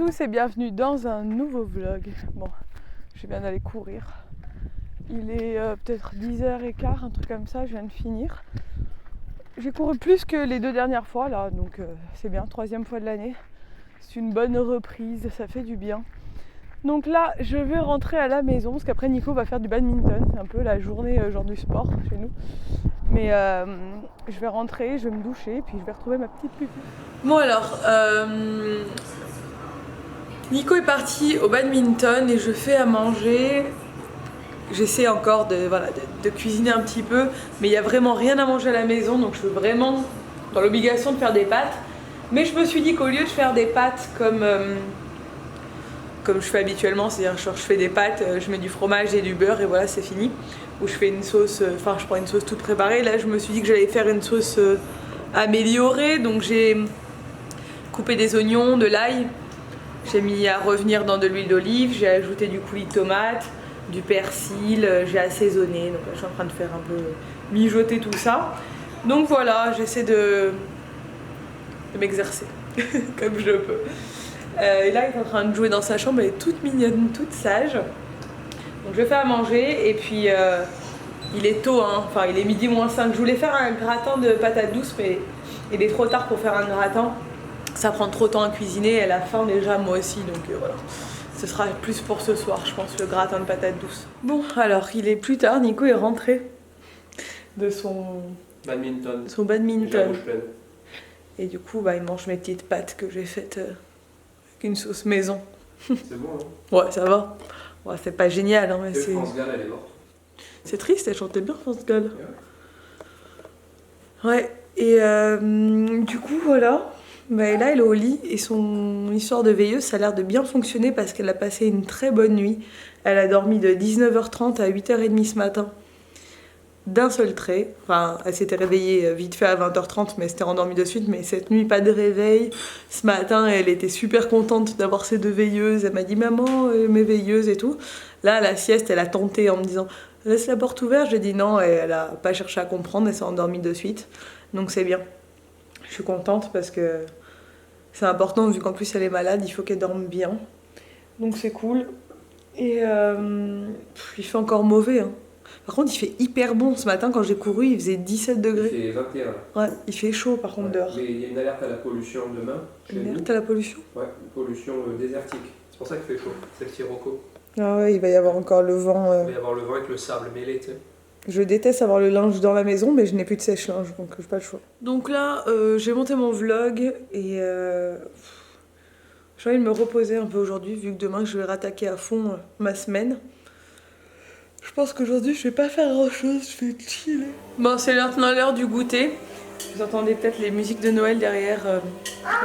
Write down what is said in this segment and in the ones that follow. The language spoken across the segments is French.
tous et bienvenue dans un nouveau vlog. Bon, je viens d'aller courir. Il est peut-être 10h15, un truc comme ça, je viens de finir. J'ai couru plus que les 2 dernières fois là, donc c'est bien, 3e fois de l'année. C'est une bonne reprise, ça fait du bien. Donc là, je vais rentrer à la maison, parce qu'après Nico va faire du badminton. C'est un peu la journée genre du sport chez nous. Mais je vais rentrer, je vais me doucher, puis je vais retrouver ma petite pupille. Bon alors, Nico est parti au badminton et je fais à manger. J'essaie encore de cuisiner un petit peu, mais il n'y a vraiment rien à manger à la maison, donc je suis vraiment dans l'obligation de faire des pâtes. Mais je me suis dit qu'au lieu de faire des pâtes comme je fais habituellement, c'est-à-dire je fais des pâtes, je mets du fromage et du beurre et voilà, c'est fini. Ou je fais une sauce, je prends une sauce toute préparée. Là, je me suis dit que j'allais faire une sauce améliorée, donc j'ai coupé des oignons, de l'ail. J'ai mis à revenir dans de l'huile d'olive, j'ai ajouté du coulis de tomate, du persil, j'ai assaisonné. Donc là, je suis en train de faire un peu mijoter tout ça. Donc voilà, j'essaie de m'exercer comme je peux. Et là, il est en train de jouer dans sa chambre, elle est toute mignonne, toute sage. Donc je fais à manger et puis il est tôt, hein. Enfin il est midi moins 5. Je voulais faire un gratin de patates douces, mais il est trop tard pour faire un gratin. Ça prend trop de temps à cuisiner, elle a faim déjà, moi aussi, donc voilà. Ce sera plus pour ce soir, je pense, le gratin de patates douces. Bon, alors il est plus tard, Nico est rentré de son badminton. Et du coup, il mange mes petites pâtes que j'ai faites avec une sauce maison. C'est bon, hein? Ouais, ça va. Ouais, c'est pas génial, hein, mais c'est... France Gall, elle est morte. C'est triste, elle chantait bien, France Gall. Ouais, et du coup, voilà. Là, elle est au lit et son histoire de veilleuse, ça a l'air de bien fonctionner parce qu'elle a passé une très bonne nuit. Elle a dormi de 19h30 à 8h30 ce matin, d'un seul trait. Enfin, elle s'était réveillée vite fait à 20h30, mais elle s'était rendormie de suite. Mais cette nuit, pas de réveil. Ce matin, elle était super contente d'avoir ses 2 veilleuses. Elle m'a dit « Maman, mes veilleuses et tout ». Là, à la sieste, elle a tenté en me disant « Laisse la porte ouverte ». J'ai dit non, et elle a pas cherché à comprendre, elle s'est endormie de suite. Donc c'est bien. Je suis contente parce que c'est important, vu qu'en plus elle est malade, il faut qu'elle dorme bien. Donc c'est cool. Et il fait encore mauvais, hein. Par contre, il fait hyper bon. Ce matin, quand j'ai couru, il faisait 17 degrés. Il fait 21. Ouais, il fait chaud par contre dehors. Mais il y a une alerte à la pollution demain. Une alerte à la pollution? Ouais, une pollution désertique. C'est pour ça qu'il fait chaud. C'est le sirocco. Ah ouais, il va y avoir encore le vent. Il va y avoir le vent avec le sable mêlé, tu sais. Je déteste avoir le linge dans la maison, mais je n'ai plus de sèche-linge, donc j'ai pas le choix. Donc là, j'ai monté mon vlog et j'ai envie de me reposer un peu aujourd'hui, vu que demain je vais rattaquer à fond ma semaine. Je pense qu'aujourd'hui je vais pas faire grand chose, je vais chiller. Bon, c'est maintenant l'heure du goûter. Vous entendez peut-être les musiques de Noël derrière,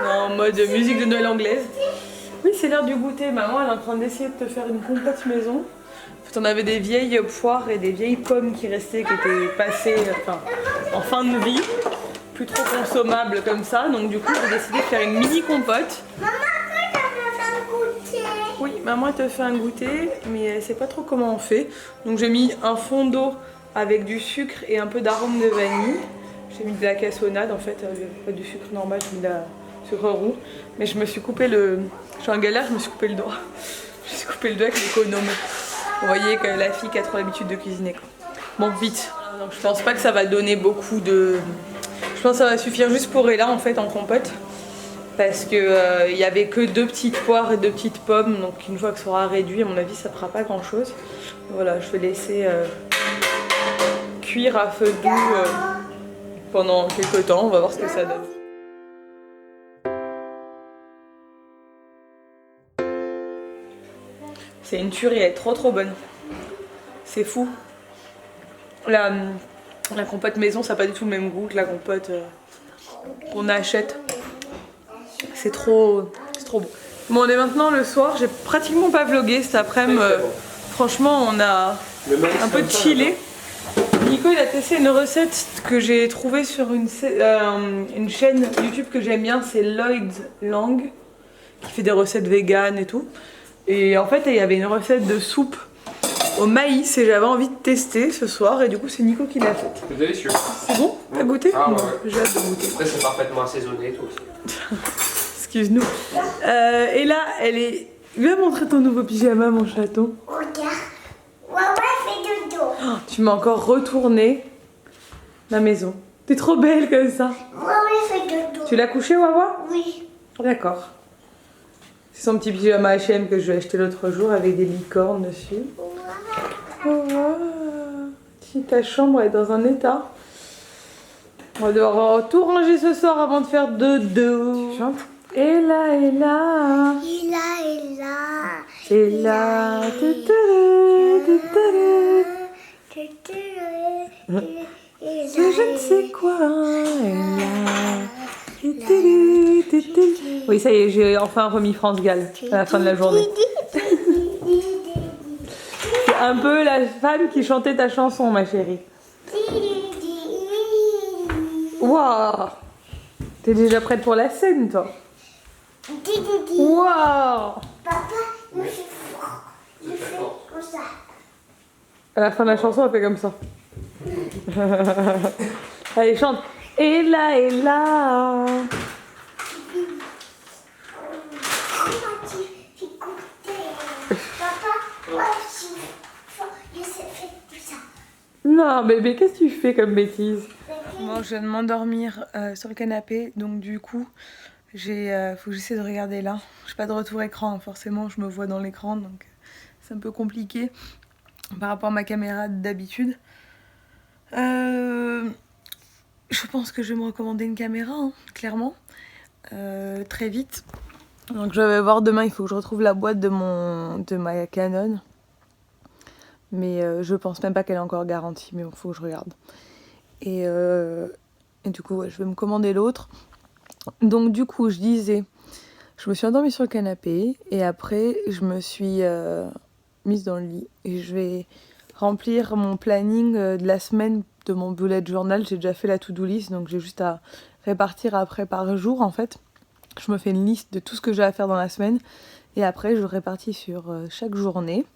en mode musique de Noël anglaise. Oui, c'est l'heure du goûter. Maman, elle est en train d'essayer de te faire une compote maison. On avait des vieilles poires et des vieilles pommes qui restaient, qui étaient passées en fin de vie, plus trop consommables comme ça. Donc du coup, j'ai décidé de faire une mini compote. Maman, tu as fait un goûter. Oui, maman elle te fait un goûter, mais elle sait pas trop comment on fait. Donc j'ai mis un fond d'eau avec du sucre et un peu d'arôme de vanille. J'ai mis de la cassonade en fait, pas du sucre normal, j'ai mis de la sucre roux. Mais je me suis coupé le... Je suis en galère, je me suis coupé le doigt. Je me suis coupé le doigt avec l'économe. Vous voyez que la fille qui a trop l'habitude de cuisiner, quoi. Bon, vite. Donc, je pense pas que ça va donner beaucoup de... Je pense que ça va suffire juste pour Ella en fait en compote. Parce que il y avait que 2 petites poires et 2 petites pommes. Donc une fois que ça sera réduit, à mon avis, ça fera pas grand chose. Voilà, je vais laisser cuire à feu doux pendant quelques temps. On va voir ce que ça donne. C'est une tuerie, elle est trop bonne. C'est fou. La compote maison, ça n'a pas du tout le même goût que la compote qu'on achète. C'est trop bon. Bon, on est maintenant le soir, j'ai pratiquement pas vlogué cet après-midi. Franchement, on a un peu chillé. Nico, il a testé une recette que j'ai trouvée sur une chaîne YouTube que j'aime bien, c'est Lloyd Lang, qui fait des recettes véganes et tout. Et en fait, il y avait une recette de soupe au maïs et j'avais envie de tester ce soir et du coup c'est Nico qui l'a fait. C'est délicieux. C'est bon? T'as goûté? Ah ouais. J'ai hâte de goûter. Après c'est parfaitement assaisonné tout aussi. Ce excuse-nous. Et là, elle est... Viens montrer ton nouveau pyjama, mon chaton. Regarde. Wawa fait dodo. Oh, tu m'as encore retourné la maison. T'es trop belle comme ça. Wawa fait dodo. Tu l'as couché, Wawa? Oui. D'accord. C'est son petit pyjama H&M que je lui ai acheté l'autre jour avec des licornes dessus. Wawa. Si ta chambre est dans un état. On va devoir tout ranger ce soir avant de faire dodo. Tu chantes? Et là, et là. Il a, il a. Et là. Je ne sais quoi. Et là. Oui, ça y est, j'ai enfin remis France Gall à la fin de la journée. C'est un peu la femme qui chantait ta chanson, ma chérie. Waouh! T'es déjà prête pour la scène, toi? Waouh! Papa, moi je suis fort. Je fais comme ça. À la fin de la chanson, elle fait comme ça. Allez, chante. Et là, et là. Comment tu écoutais? Papa, moi je suis fort. Je sais faire tout ça. Non, bébé, qu'est-ce que tu fais comme bêtise? Bon, je viens de m'endormir sur le canapé, donc du coup, faut que j'essaie de regarder là. J'ai pas de retour écran, forcément, je me vois dans l'écran, donc c'est un peu compliqué par rapport à ma caméra d'habitude. Je pense que je vais me recommander une caméra, hein, clairement, très vite. Donc je vais voir demain, il faut que je retrouve la boîte de ma Canon. Mais je pense même pas qu'elle est encore garantie, mais bon, faut que je regarde. Et du coup, ouais, je vais me commander l'autre. Donc du coup, je disais, je me suis endormie sur le canapé et après, je me suis mise dans le lit. Et je vais remplir mon planning de la semaine de mon bullet journal. J'ai déjà fait la to-do list, donc j'ai juste à répartir après par jour en fait. Je me fais une liste de tout ce que j'ai à faire dans la semaine et après, je répartis sur chaque journée.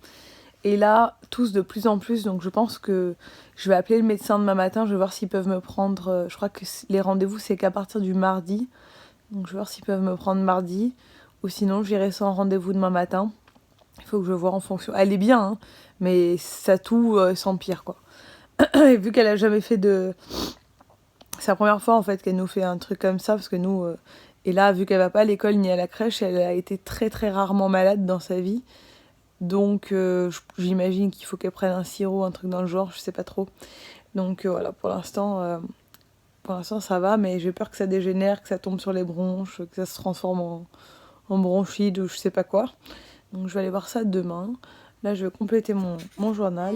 Et là, tous de plus en plus, donc je pense que je vais appeler le médecin demain matin, je vais voir s'ils peuvent me prendre, je crois que les rendez-vous c'est qu'à partir du mardi, donc je vais voir s'ils peuvent me prendre mardi, ou sinon j'irai sans rendez-vous demain matin. Il faut que je vois en fonction, elle est bien, hein, mais ça tout s'empire quoi. Et vu qu'elle a jamais fait de... C'est la première fois en fait qu'elle nous fait un truc comme ça, parce que nous... Et là, vu qu'elle va pas à l'école ni à la crèche, elle a été très très rarement malade dans sa vie. Donc j'imagine qu'il faut qu'elle prenne un sirop, un truc dans le genre, je sais pas trop. Donc voilà, pour l'instant ça va, mais j'ai peur que ça dégénère, que ça tombe sur les bronches, que ça se transforme en bronchite ou je sais pas quoi. Donc je vais aller voir ça demain. Là je vais compléter mon journal.